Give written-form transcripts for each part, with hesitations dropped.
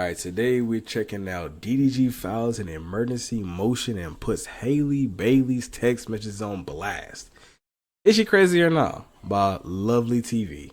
Alright, today we're checking out DDG files in emergency motion and puts Haley Bailey's text messages on blast. Is she crazy or not? By Lovely TV.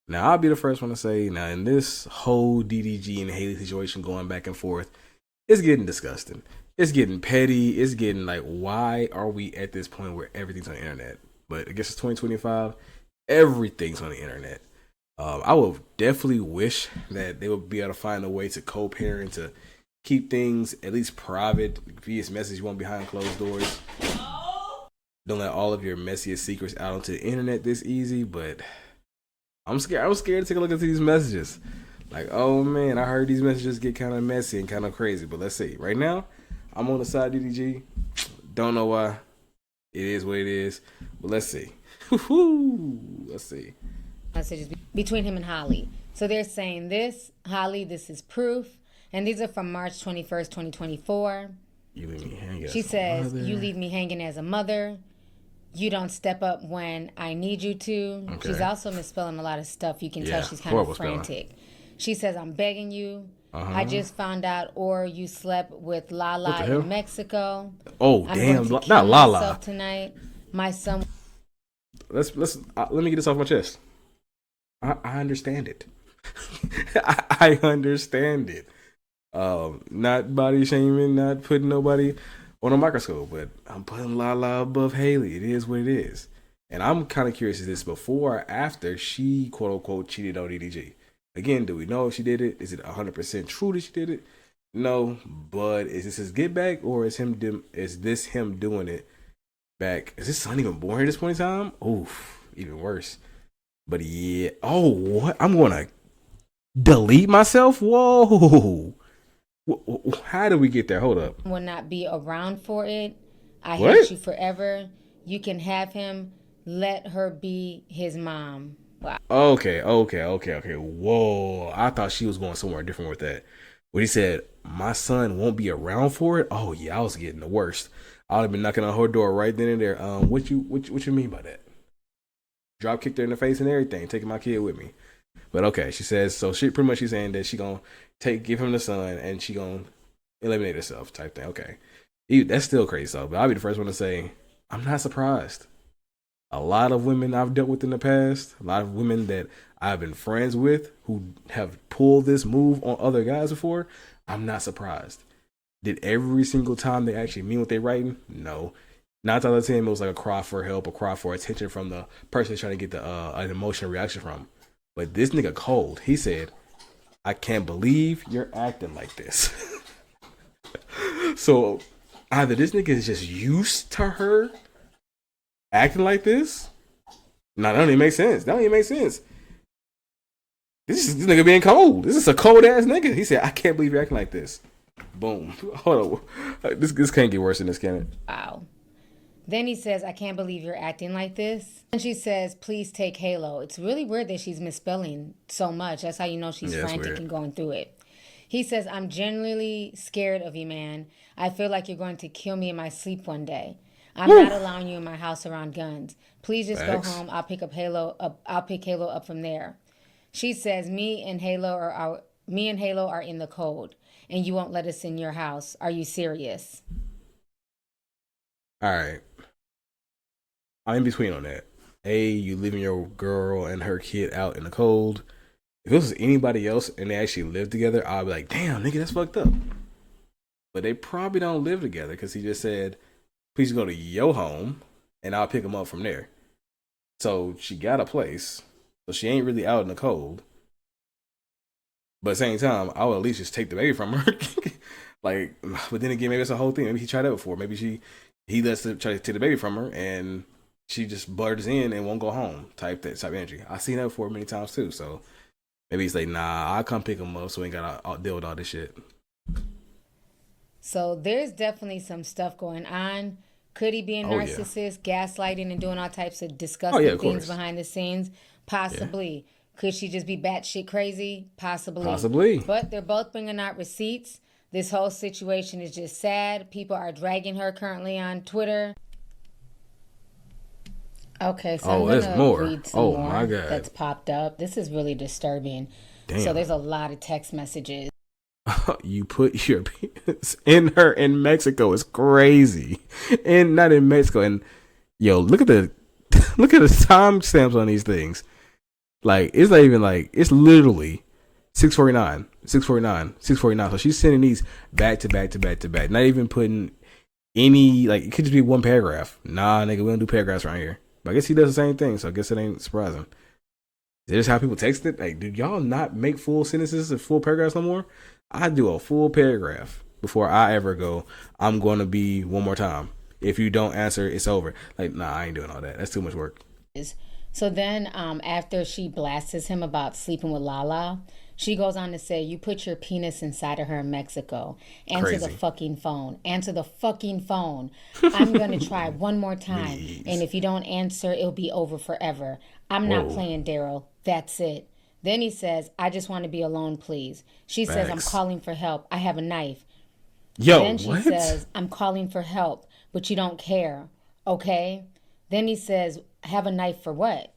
Now, I'll be the first one to say, now in this whole DDG and Haley situation going back and forth, it's getting disgusting. It's getting petty. It's getting like, why are we at this point where everything's on the internet? But I guess it's 2025. Everything's on the internet. I would definitely wish that they would be able to find a way to co-parent, to keep things at least private via message one behind closed doors. Don't let all of your messiest secrets out onto the internet this easy, but I'm scared. I was scared to take a look at these messages. Like, oh man, I heard these messages get kind of messy and kind of crazy, but let's see. Right now, I'm on the side of DDG. Don't know why. It is what it is, but let's see. Let's see. Messages between him and Halle. So they're saying this, Halle, this is proof. And these are from March 21st, 2024. You leave me hanging. She says, you leave me hanging as a mother. You don't step up when I need you to. Okay. She's also misspelling a lot of stuff. You can tell she's kind of frantic. She says, I'm begging you. I just found out, or you slept with Lala in Mexico. Oh, I'm damn. Going to not kill Lala. myself tonight. My son. Let me get this off my chest. I understand it. I understand it. Not body shaming, not putting nobody on a microscope, but I'm putting Lala above Haley. It is what it is. And I'm kind of curious, is this before or after she, quote unquote, cheated on DDG? Again, do we know if she did it? Is it 100% true that she did it? No, but is this his get back, or is this him doing it back? Is his son even born at this point in time? Oof, even worse. But yeah, oh, what? I'm going to delete myself? Whoa. How did we get there? Hold up. Will not be around for it. I hate you forever. You can have him. Let her be his mom. Wow. Okay. Whoa. I thought she was going somewhere different with that. When he said, my son won't be around for it. Oh, yeah, I was getting the worst. I would have been knocking on her door right then and there. What you mean by that? Drop kicked her in the face and everything, taking my kid with me. But okay, she says, so she pretty much she's saying that she gonna give him the son and she gonna eliminate herself type thing. Okay. That's still crazy though, but I'll be the first one to say, I'm not surprised. A lot of women I've dealt with in the past, a lot of women that I've been friends with who have pulled this move on other guys before, I'm not surprised. Did every single time they actually mean what they're writing? No. 9 times out of 10, it was like a cry for help, a cry for attention from the person trying to get an emotional reaction from. But this nigga cold. He said, I can't believe you're acting like this. So either this nigga is just used to her acting like this. No, that don't even make sense. This nigga being cold. This is a cold ass nigga. He said, I can't believe you're acting like this. Boom. Hold on. This can't get worse than this, can it? Wow. Then he says, I can't believe you're acting like this. And she says, please take Halo. It's really weird that she's misspelling so much. That's how you know she's frantic and going through it. He says, I'm genuinely scared of you, man. I feel like you're going to kill me in my sleep one day. I'm not allowing you in my house around guns. Please just go home. I'll pick Halo up from there. She says, me and Halo are in the cold, and you won't let us in your house. Are you serious? All right. I'm in between on that. You leaving your girl and her kid out in the cold. If it was anybody else and they actually live together, I'd be like, damn, nigga, that's fucked up. But they probably don't live together because he just said, please go to your home and I'll pick him up from there. So she got a place. So she ain't really out in the cold. But at the same time, I would at least just take the baby from her. Like, but then again, maybe it's a whole thing. Maybe he tried that before. Maybe he lets her try to take the baby from her and she just blurs in and won't go home type energy. I've seen that before many times too. So maybe he's like, nah, I'll come pick him up so we ain't gotta deal with all this shit. So there's definitely some stuff going on. Could he be a narcissist, gaslighting and doing all types of disgusting things behind the scenes? Possibly. Yeah. Could she just be batshit crazy? Possibly. But they're both bringing out receipts. This whole situation is just sad. People are dragging her currently on Twitter. Okay, so I'm going to read some more my God. That's popped up. This is really disturbing. Damn. So there's a lot of text messages. You put your penis in her in Mexico. It's crazy. And not in Mexico. And yo, look at the look at the timestamps on these things. Like, it's not even like, it's literally 649, 649, 649. So she's sending these back to back to back to back. Not even putting any, like, it could just be one paragraph. Nah, nigga, we don't do paragraphs around here. But I guess he does the same thing, so I guess it ain't surprising. Is this how people text it? Like, do y'all not make full sentences and full paragraphs no more? I do a full paragraph before I ever go, I'm going to be one more time. If you don't answer, it's over. Like, nah, I ain't doing all that. That's too much work. So then after she blasts him about sleeping with Lala, she goes on to say, you put your penis inside of her in Mexico. Answer Crazy. The fucking phone. Answer the fucking phone. I'm going to try one more time. Please. And if you don't answer, it'll be over forever. I'm not playing, Daryl. That's it. Then he says, I just want to be alone, please. She says, I'm calling for help. I have a knife. Yo, then she says, I'm calling for help, but you don't care. Okay? Then he says, have a knife for what?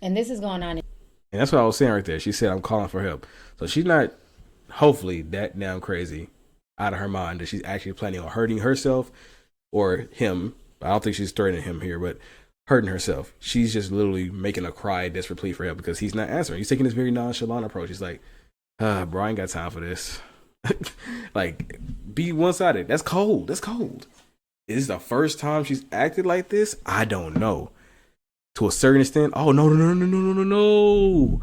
And this is going on. And that's what I was saying right there. She said, I'm calling for help. So she's not, hopefully, that damn crazy out of her mind that she's actually planning on hurting herself or him. I don't think she's threatening him here, but hurting herself. She's just literally making a cry, desperate plea for help because he's not answering. He's taking this very nonchalant approach. He's like, bro, I ain't got time for this. Like, be one-sided. That's cold. That's cold. Is this the first time she's acted like this? I don't know. To a certain extent, oh, no.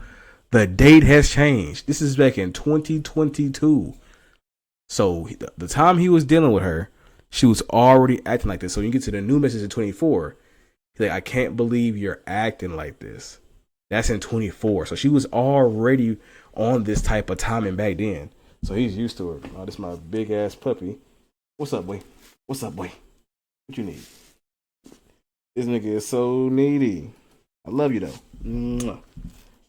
The date has changed. This is back in 2022. So the time he was dealing with her, she was already acting like this. So you get to the new message in 24. He's like, I can't believe you're acting like this. That's in 24. So she was already on this type of timing back then. So he's used to it. Oh, this is my big ass puppy. What's up, boy? What's up, boy? What you need? This nigga is so needy. I love you though.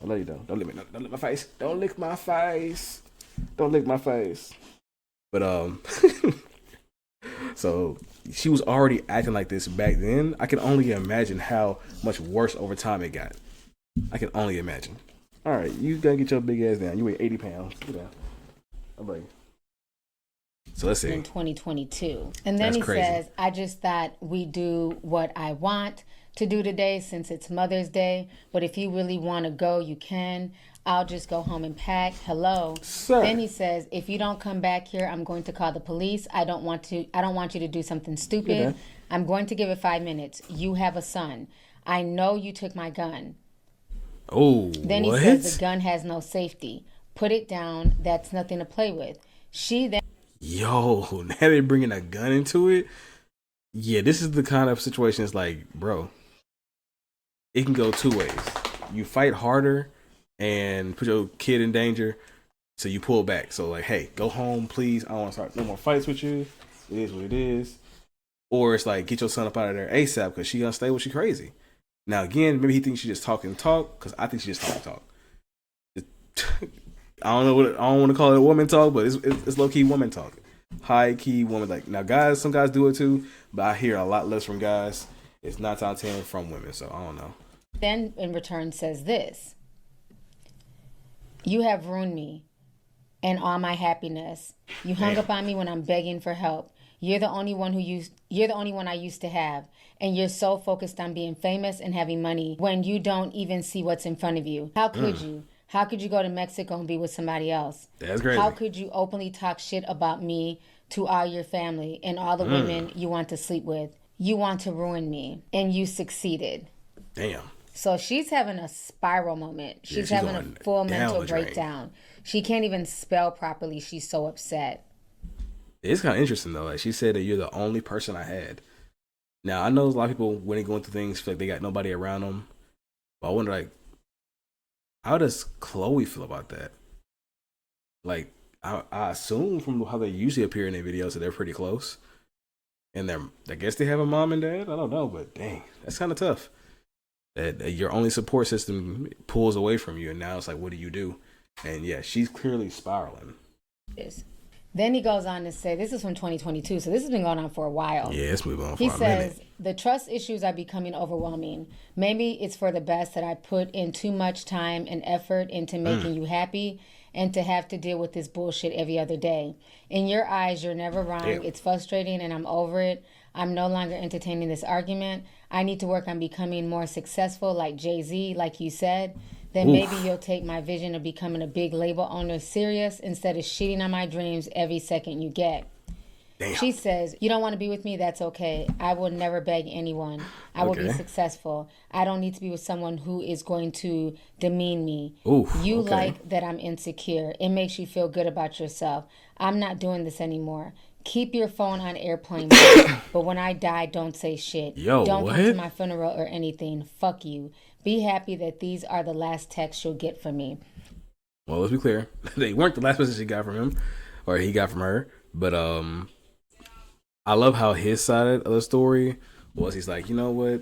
I love you though. Don't lick my face. Don't lick my face. Don't lick my face. But so she was already acting like this back then. I can only imagine how much worse over time it got. I can only imagine. All right, you gotta get your big ass down. You weigh 80 pounds. Get down. I'm like. So let's see. In 2022. And then he says, I just thought we do what I want to do today since it's Mother's Day. But if you really want to go, you can. I'll just go home and pack. Hello. Sir. Then he says, if you don't come back here, I'm going to call the police. I don't want you to do something stupid. I'm going to give it 5 minutes. You have a son. I know you took my gun. Oh, then he says the gun has no safety. Put it down. That's nothing to play with. She then... Yo, now they're bringing a gun into it. Yeah, this is the kind of situation. It's like, bro, it can go two ways. You fight harder and put your kid in danger, so you pull back. So like, hey, go home, please. I don't want to start no more fights with you. It is what it is. Or it's like, get your son up out of there ASAP because she unstable, she crazy. Now again, maybe he thinks she just talking talk because I think she just talk. I don't want to call it woman talk, but it's low key woman talk, high key woman. Like now, guys, some guys do it too, but I hear a lot less from guys. It's 9 out of 10 from women, so I don't know. Then in return says this: you have ruined me and all my happiness. You hung up on me when I'm begging for help. You're the only one I used to have, and you're so focused on being famous and having money when you don't even see what's in front of you. How could you? How could you go to Mexico and be with somebody else? That's crazy. How could you openly talk shit about me to all your family and all the women you want to sleep with? You want to ruin me, and you succeeded. Damn. So she's having a spiral moment. She's having a full mental breakdown. She can't even spell properly. She's so upset. It's kind of interesting, though. Like she said that you're the only person I had. Now, I know a lot of people, when they go into things, feel like they got nobody around them. But I wonder, like, how does Chloe feel about that? Like, I assume from how they usually appear in their videos that they're pretty close. And I guess they have a mom and dad. I don't know, but dang, that's kind of tough. That your only support system pulls away from you, and now it's like, what do you do? And yeah, she's clearly spiraling. Yes. Then he goes on to say, this is from 2022, so this has been going on for a while. Yeah, let's move on for a minute. He says, the trust issues are becoming overwhelming. Maybe it's for the best that I put in too much time and effort into making you happy, and to have to deal with this bullshit every other day. In your eyes, you're never wrong. Damn. It's frustrating and I'm over it. I'm no longer entertaining this argument. I need to work on becoming more successful like Jay-Z, like you said. Then maybe you'll take my vision of becoming a big label owner serious instead of shitting on my dreams every second you get. Damn. She says, you don't want to be with me? That's okay. I will never beg anyone. I will be successful. I don't need to be with someone who is going to demean me. You like that I'm insecure. It makes you feel good about yourself. I'm not doing this anymore. Keep your phone on airplane mode, but when I die, don't say shit. Don't come to my funeral or anything. Fuck you. Be happy that these are the last texts you'll get from me. Well, let's be clear. They weren't the last message she got from him, or he got from her. But I love how his side of the story was. He's like, you know what?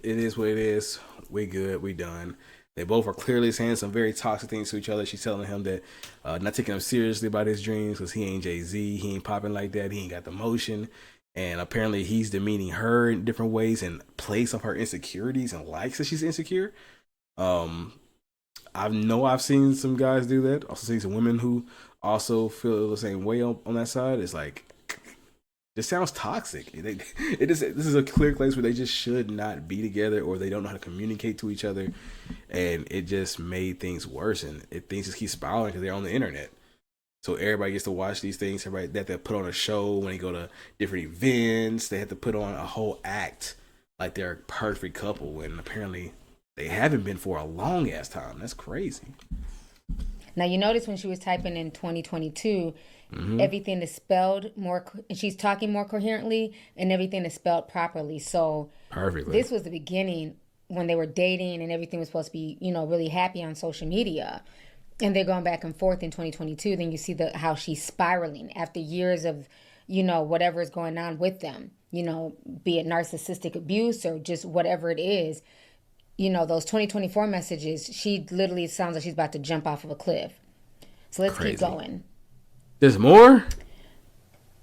It is what it is. We good. We done. They both are clearly saying some very toxic things to each other. She's telling him that not taking him seriously about his dreams because he ain't Jay-Z. He ain't popping like that. He ain't got the motion. And apparently he's demeaning her in different ways and plays off her insecurities and likes that she's insecure. I've seen some guys do that. Also seen some women who also feel the same way on that side. It's like, this sounds toxic. This is a clear place where they just should not be together, or they don't know how to communicate to each other. And it just made things worse. And things just keep spiraling because they're on the internet. So everybody gets to watch these things. Everybody that they put on a show when they go to different events. They have to put on a whole act like they're a perfect couple, and apparently they haven't been for a long ass time. That's crazy. Now you notice when she was typing in 2022, everything is spelled more. She's talking more coherently, and everything is spelled properly. So perfectly. This was the beginning when they were dating, and everything was supposed to be, really happy on social media. And they're going back and forth in 2022. Then you see how she's spiraling after years of, whatever is going on with them, be it narcissistic abuse or just whatever it is. Those 2024 messages, she literally sounds like she's about to jump off of a cliff. So let's keep going. There's more?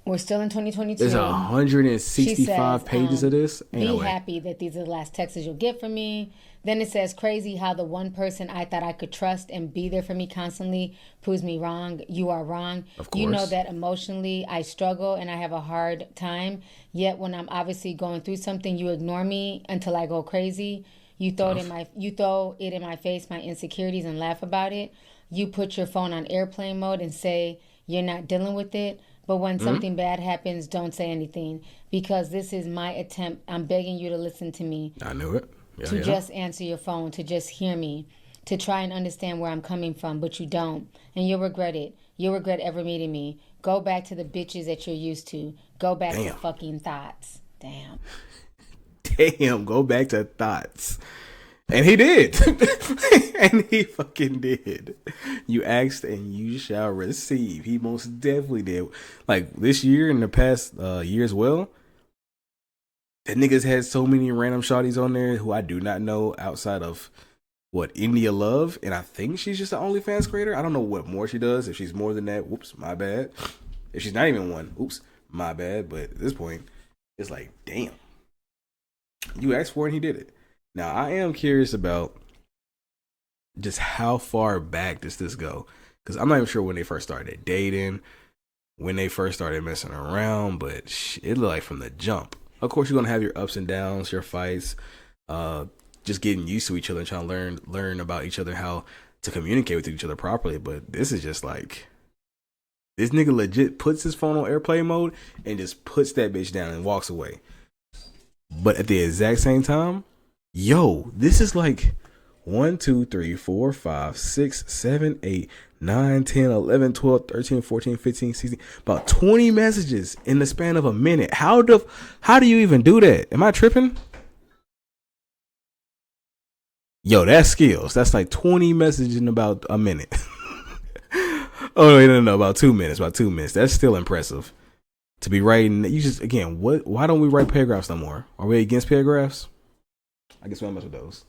We're still in 2022. There's 165 pages of this. Be happy that these are the last texts you'll get from me. Then it says, crazy how the one person I thought I could trust and be there for me constantly proves me wrong. You are wrong. Of course. You know that emotionally I struggle and I have a hard time. Yet when I'm obviously going through something, you ignore me until I go crazy. You throw it in my face, my insecurities, and laugh about it. You put your phone on airplane mode and say you're not dealing with it. But when something bad happens, don't say anything, because this is my attempt. I'm begging you to listen to me. I knew it. Just answer your phone, to just hear me, to try and understand where I'm coming from, but you don't. And you'll regret it. You'll regret ever meeting me. Go back to the bitches that you're used to. Go back to fucking thoughts. Damn. Damn, go back to thoughts. And he did. And he fucking did. You asked and you shall receive. He most definitely did. Like this year and the past year as well. That nigga's had so many random shawties on there who I do not know outside of India Love. And I think she's just an OnlyFans creator. I don't know what more she does. If she's more than that, whoops, my bad. If she's not even one, oops, my bad. But at this point, it's like, damn. You asked for it and he did it. Now, I am curious about just how far back does this go? Because I'm not even sure when they first started dating, when they first started messing around, but it looked like from the jump. Of course, you're going to have your ups and downs, your fights, just getting used to each other and trying to learn about each other, how to communicate with each other properly. But this is just like, this nigga legit puts his phone on airplane mode and just puts that bitch down and walks away. But at the exact same time, yo, this is like 1, 2, 3, 4, 5, 6, 7, 8, 9, 10, 11, 12, 13, 14, 15, 16, about 20 messages in the span of a minute. How do you even do that? Am I tripping? Yo, that's skills. That's like 20 messages in about a minute. Oh, no, about 2 minutes. About 2 minutes. That's still impressive. To be writing, you just, again, why don't we write paragraphs no more? Are we against paragraphs? I guess we'll mess with those.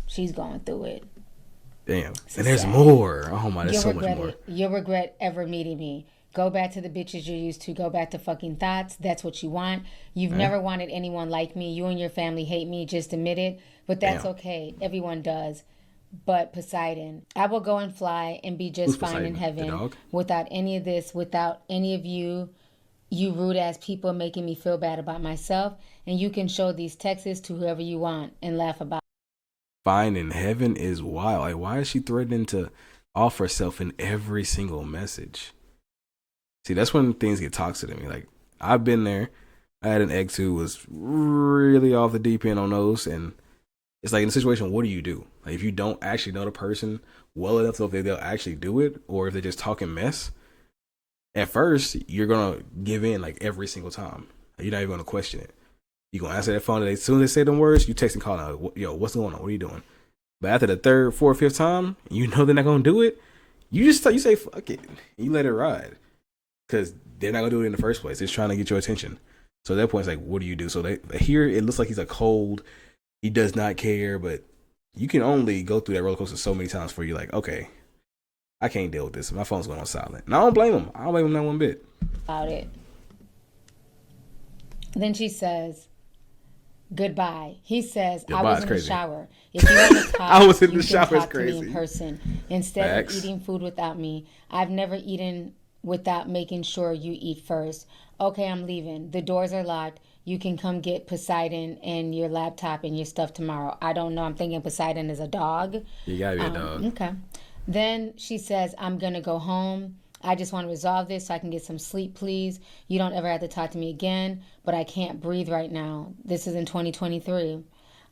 She's going through it. Damn. And there's more. Oh my, there's so much more. You'll regret ever meeting me. Go back to the bitches you're used to. Go back to fucking thoughts. That's what you want. You've never wanted anyone like me. You and your family hate me. Just admit it. But that's okay. Everyone does. but Poseidon. I will go and fly and be Who's just fine in Poseidon? The heaven dog? without any of this, without any of you rude ass people making me feel bad about myself. And you can show these texts to whoever you want and laugh about. Fine in heaven is wild. Like, why is she threatening to off herself in every single message? See, that's when things get toxic to me. Like, I've been there. I had an ex who was really off the deep end on those, and it's like in a situation, what do you do? Like, if you don't actually know the person well enough to know if they'll actually do it, or if they're just talking mess, at first you're gonna give in like every single time. You're not even gonna question it. You're gonna answer that phone, and as soon as they say them words, you text and call out, yo, what's going on? What are you doing? But after the third, fourth, fifth time, you know they're not gonna do it. You say fuck it. You let it ride because they're not gonna do it in the first place. It's trying to get your attention. So at that point, it's like, what do you do? So here it looks like he's a cold. He does not care, but you can only go through that roller coaster so many times before you're like, okay, I can't deal with this. My phone's going on silent. And I don't blame him. I don't blame him not one bit. About it. Then she says, goodbye. He says, I was in the shower. If you want to talk, I was in the you shower. can It's talk to crazy. me in person. Instead of eating food without me, I've never eaten without making sure you eat first. Okay, I'm leaving. The doors are locked. You can come get Poseidon and your laptop and your stuff tomorrow. I don't know. I'm thinking Poseidon is a dog. You gotta be a dog. Okay. Then she says, I'm going to go home. I just want to resolve this so I can get some sleep, please. You don't ever have to talk to me again, but I can't breathe right now. This is in 2023.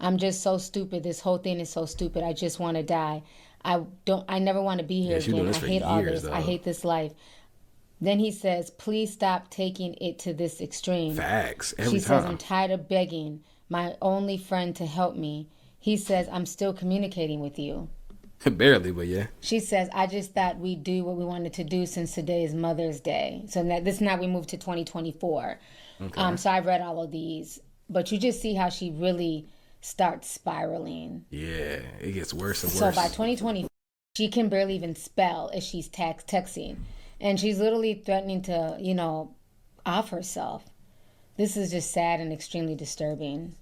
I'm just so stupid. This whole thing is so stupid. I just want to die. I never want to be here again. I hate all this. I hate this life. Then he says, please stop taking it to this extreme. Facts. She says, I'm tired of begging my only friend to help me. He says, I'm still communicating with you. Barely, but yeah. She says, I just thought we'd do what we wanted to do since today is Mother's Day. So this now we move to 2024. Okay. So I've read all of these. But you just see how she really starts spiraling. Yeah, it gets worse and worse. So by 2020, she can barely even spell as she's texting. And she's literally threatening to, off herself. This is just sad and extremely disturbing.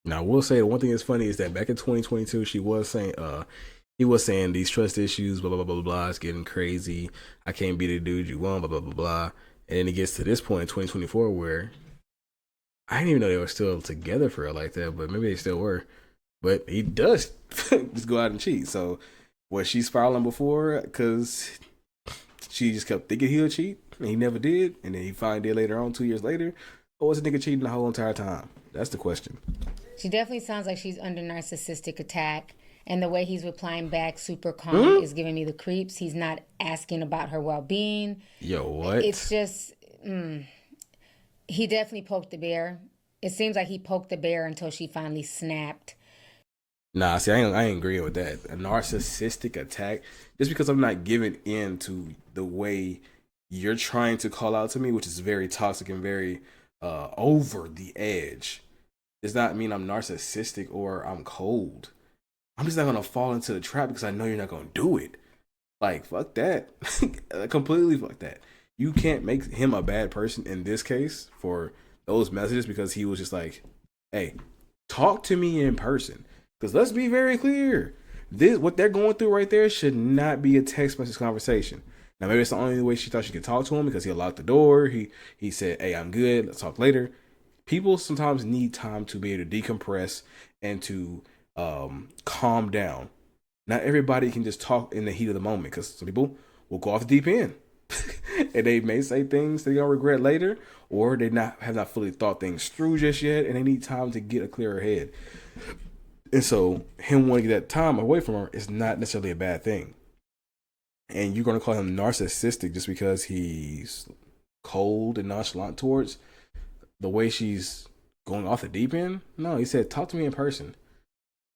Now, I will say the one thing that's funny is that back in 2022, he was saying these trust issues, blah, blah, blah, blah, blah, it's getting crazy. I can't be the dude you want, blah, blah, blah, blah. And then it gets to this point in 2024 where I didn't even know they were still together for real like that, but maybe they still were. But he does just go out and cheat. So was she spiraling before because she just kept thinking he'll cheat and he never did, and then he finally did later on 2 years later? Or was the nigga cheating the whole entire time? That's the question. She definitely sounds like she's under narcissistic attack. And the way he's replying back, super calm, is giving me the creeps. He's not asking about her well-being. Yo, what? It's just, he definitely poked the bear. It seems like he poked the bear until she finally snapped. Nah, see, I ain't agreeing with that. A narcissistic attack, just because I'm not giving in to the way you're trying to call out to me, which is very toxic and very over the edge, does not mean I'm narcissistic or I'm cold. I'm just not gonna fall into the trap because I know you're not gonna do it. Like, fuck that. Completely fuck that. You can't make him a bad person in this case for those messages because he was just like, hey, talk to me in person. Because let's be very clear. What they're going through right there should not be a text message conversation. Now, maybe it's the only way she thought she could talk to him because he locked the door. He said, hey, I'm good. Let's talk later. People sometimes need time to be able to decompress and to calm down. Not everybody can just talk in the heat of the moment because some people will go off the deep end. And they may say things they're going to regret later, or they have not fully thought things through just yet, and they need time to get a clearer head. And so him wanting to get that time away from her is not necessarily a bad thing. And you're going to call him narcissistic just because he's cold and nonchalant towards the way she's going off the deep end? No, he said, talk to me in person.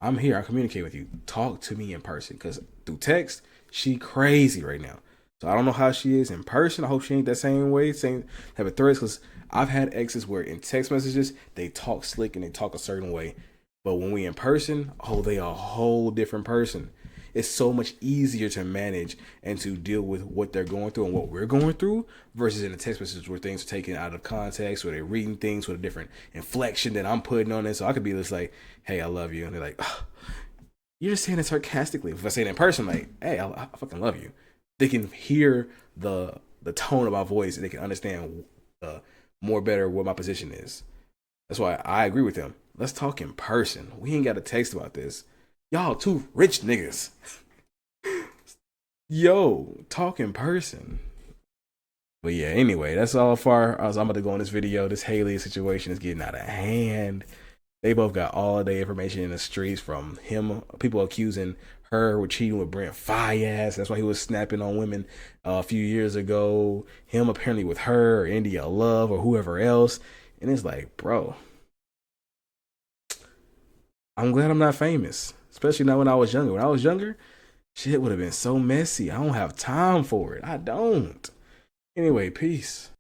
I'm here. I communicate with you. Talk to me in person. Because through text, she crazy right now. So I don't know how she is in person. I hope she ain't that same way, same type of threats. Because I've had exes where in text messages, they talk slick and they talk a certain way. But when we in person, they are a whole different person. It's so much easier to manage and to deal with what they're going through and what we're going through versus in the text messages where things are taken out of context, where they're reading things with a different inflection that I'm putting on it. So I could be just like, hey, I love you. And they're like, oh, You're just saying it sarcastically. If I say it in person, like, hey, I fucking love you. They can hear the tone of my voice and they can understand more better what my position is. That's why I agree with them. Let's talk in person. We ain't got to text about this. Y'all two rich niggas. Yo, talk in person. But yeah, anyway, that's all far as I'm about to go in this video. This Halle situation is getting out of hand. They both got all the information in the streets from him. People accusing her with cheating with Brent Fayez. That's why he was snapping on women a few years ago. Him apparently with her or India Love or whoever else. And it's like, bro, I'm glad I'm not famous. Especially not when I was younger. When I was younger, shit would have been so messy. I don't have time for it. I don't. Anyway, peace.